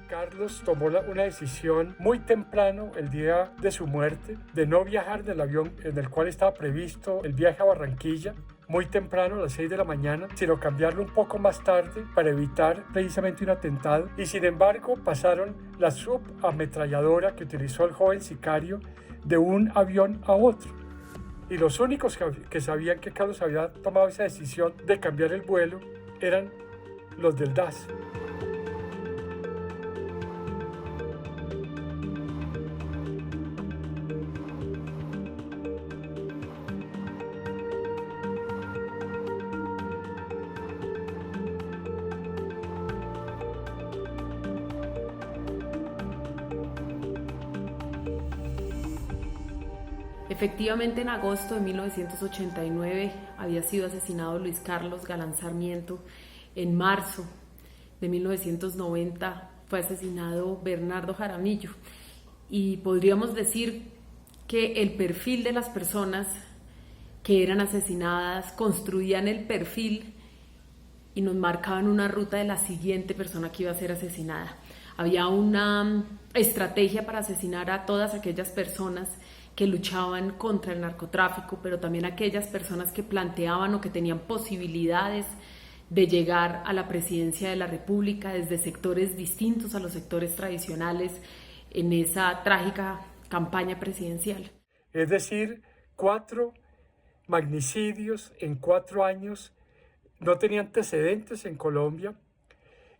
Carlos tomó una decisión muy temprano, el día de su muerte, de no viajar en el avión en el cual estaba previsto el viaje a Barranquilla, muy temprano, a las 6 de la mañana, sino cambiarlo un poco más tarde para evitar precisamente un atentado. Y sin embargo, pasaron la subametralladora que utilizó el joven sicario de un avión a otro. Y los únicos que sabían que Carlos había tomado esa decisión de cambiar el vuelo eran los del DAS. Efectivamente, en agosto de 1989 había sido asesinado Luis Carlos Galán Sarmiento. En marzo de 1990 fue asesinado Bernardo Jaramillo. Y podríamos decir que el perfil de las personas que eran asesinadas construían el perfil y nos marcaban una ruta de la siguiente persona que iba a ser asesinada. Había una estrategia para asesinar a todas aquellas personas que luchaban contra el narcotráfico, pero también aquellas personas que planteaban o que tenían posibilidades de llegar a la presidencia de la República desde sectores distintos a los sectores tradicionales en esa trágica campaña presidencial. Es decir, 4 magnicidios en 4 años, no tenía antecedentes en Colombia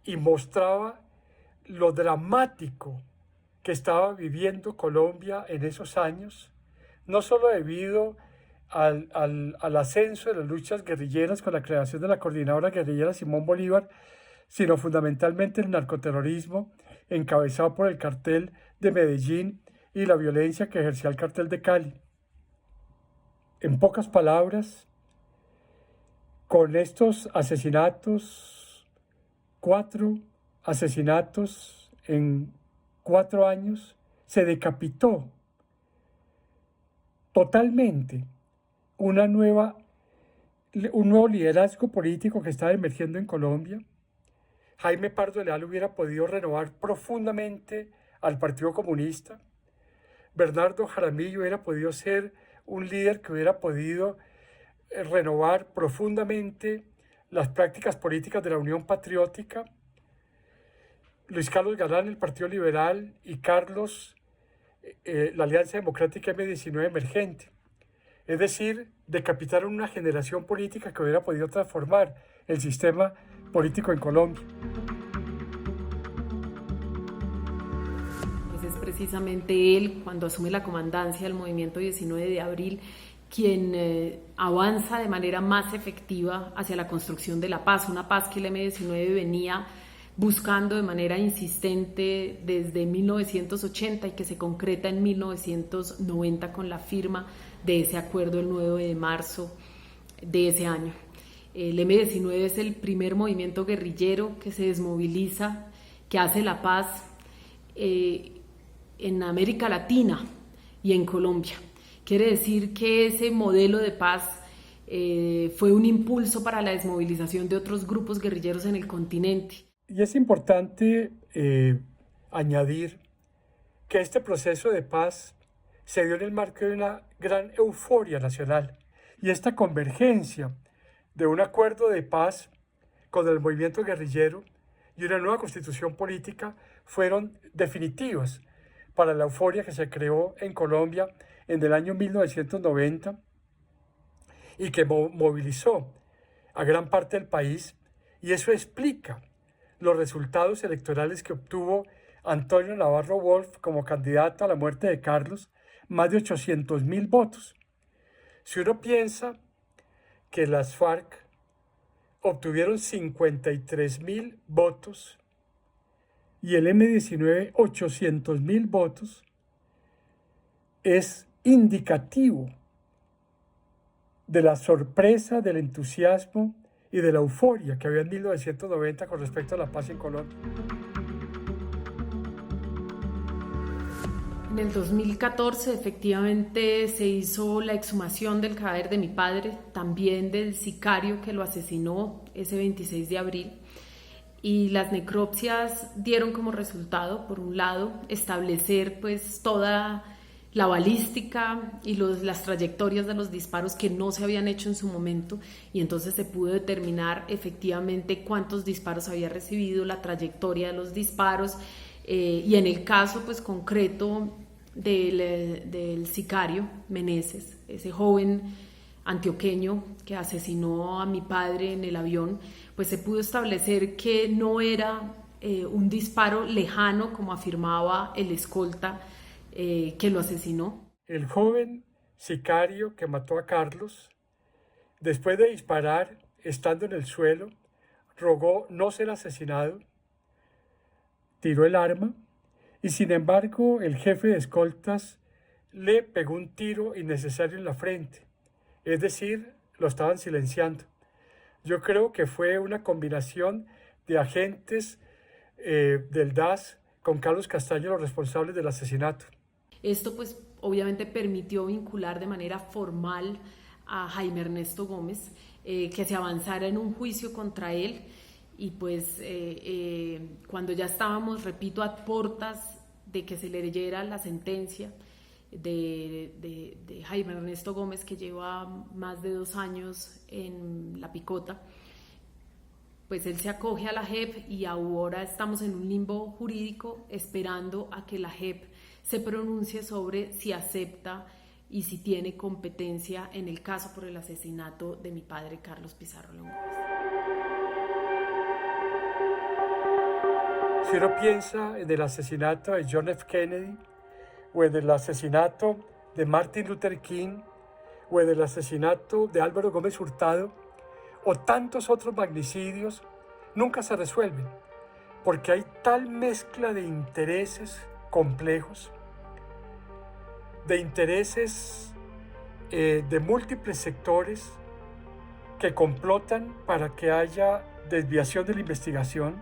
y mostraba lo dramático que estaba viviendo Colombia en esos años, no solo debido al ascenso de las luchas guerrilleras con la creación de la Coordinadora Guerrillera Simón Bolívar, sino fundamentalmente el narcoterrorismo encabezado por el cartel de Medellín y la violencia que ejercía el cartel de Cali. En pocas palabras, con estos asesinatos, 4 asesinatos en 4 años, se decapitó totalmente un nuevo liderazgo político que estaba emergiendo en Colombia. Jaime Pardo Leal hubiera podido renovar profundamente al Partido Comunista. Bernardo Jaramillo hubiera podido ser un líder que hubiera podido renovar profundamente las prácticas políticas de la Unión Patriótica. Luis Carlos Galán, el Partido Liberal, y Carlos, la Alianza Democrática M19 emergente. Es decir, decapitaron una generación política que hubiera podido transformar el sistema político en Colombia. Ese es precisamente él, cuando asume la comandancia del movimiento 19 de abril, quien avanza de manera más efectiva hacia la construcción de la paz, una paz que el M19 venía buscando de manera insistente desde 1980 y que se concreta en 1990 con la firma de ese acuerdo el 9 de marzo de ese año. El M19 es el primer movimiento guerrillero que se desmoviliza, que hace la paz en América Latina y en Colombia. Quiere decir que ese modelo de paz fue un impulso para la desmovilización de otros grupos guerrilleros en el continente. Y es importante añadir que este proceso de paz se dio en el marco de una gran euforia nacional y esta convergencia de un acuerdo de paz con el movimiento guerrillero y una nueva constitución política fueron definitivas para la euforia que se creó en Colombia en el año 1990 y que movilizó a gran parte del país, y eso explica los resultados electorales que obtuvo Antonio Navarro Wolf como candidato a la muerte de Carlos, más de 800.000 votos. Si uno piensa que las FARC obtuvieron 53.000 votos y el M19 800.000 votos, es indicativo de la sorpresa, del entusiasmo y de la euforia que había en 1990 con respecto a la paz en Colombia. En el 2014 efectivamente se hizo la exhumación del cadáver de mi padre, también del sicario que lo asesinó ese 26 de abril. y las necropsias dieron como resultado, por un lado, establecer pues toda la balística y las trayectorias de los disparos que no se habían hecho en su momento, y entonces se pudo determinar efectivamente cuántos disparos había recibido, la trayectoria de los disparos, y en el caso pues concreto del sicario Meneses, ese joven antioqueño que asesinó a mi padre en el avión, pues se pudo establecer que no era un disparo lejano como afirmaba el escolta que lo asesinó. El joven sicario que mató a Carlos, después de disparar, estando en el suelo, rogó no ser asesinado, tiró el arma y sin embargo el jefe de escoltas le pegó un tiro innecesario en la frente, es decir, lo estaban silenciando. Yo creo que fue una combinación de agentes del DAS con Carlos Castaño, los responsables del asesinato. Esto pues obviamente permitió vincular de manera formal a Jaime Ernesto Gómez, que se avanzara en un juicio contra él, y pues cuando ya estábamos, repito, a portas de que se le leyera la sentencia de Jaime Ernesto Gómez, que lleva más de 2 años en La Picota, pues él se acoge a la JEP y ahora estamos en un limbo jurídico esperando a que la JEP se pronuncie sobre si acepta y si tiene competencia en el caso por el asesinato de mi padre Carlos Pizarro León Gómez. Si uno piensa en el asesinato de John F. Kennedy, o en el asesinato de Martin Luther King, o en el asesinato de Álvaro Gómez Hurtado, o tantos otros magnicidios, nunca se resuelven, porque hay tal mezcla de intereses complejos, de intereses de múltiples sectores que complotan para que haya desviación de la investigación,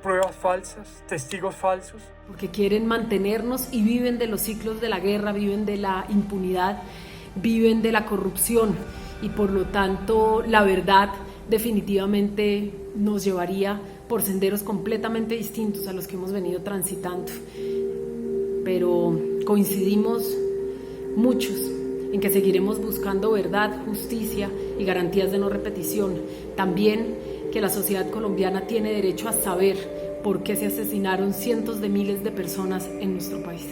pruebas falsas, testigos falsos. Porque quieren mantenernos y viven de los ciclos de la guerra, viven de la impunidad, viven de la corrupción, y por lo tanto la verdad definitivamente nos llevaría por senderos completamente distintos a los que hemos venido transitando. Pero coincidimos muchos en que seguiremos buscando verdad, justicia y garantías de no repetición. También que la sociedad colombiana tiene derecho a saber por qué se asesinaron cientos de miles de personas en nuestro país.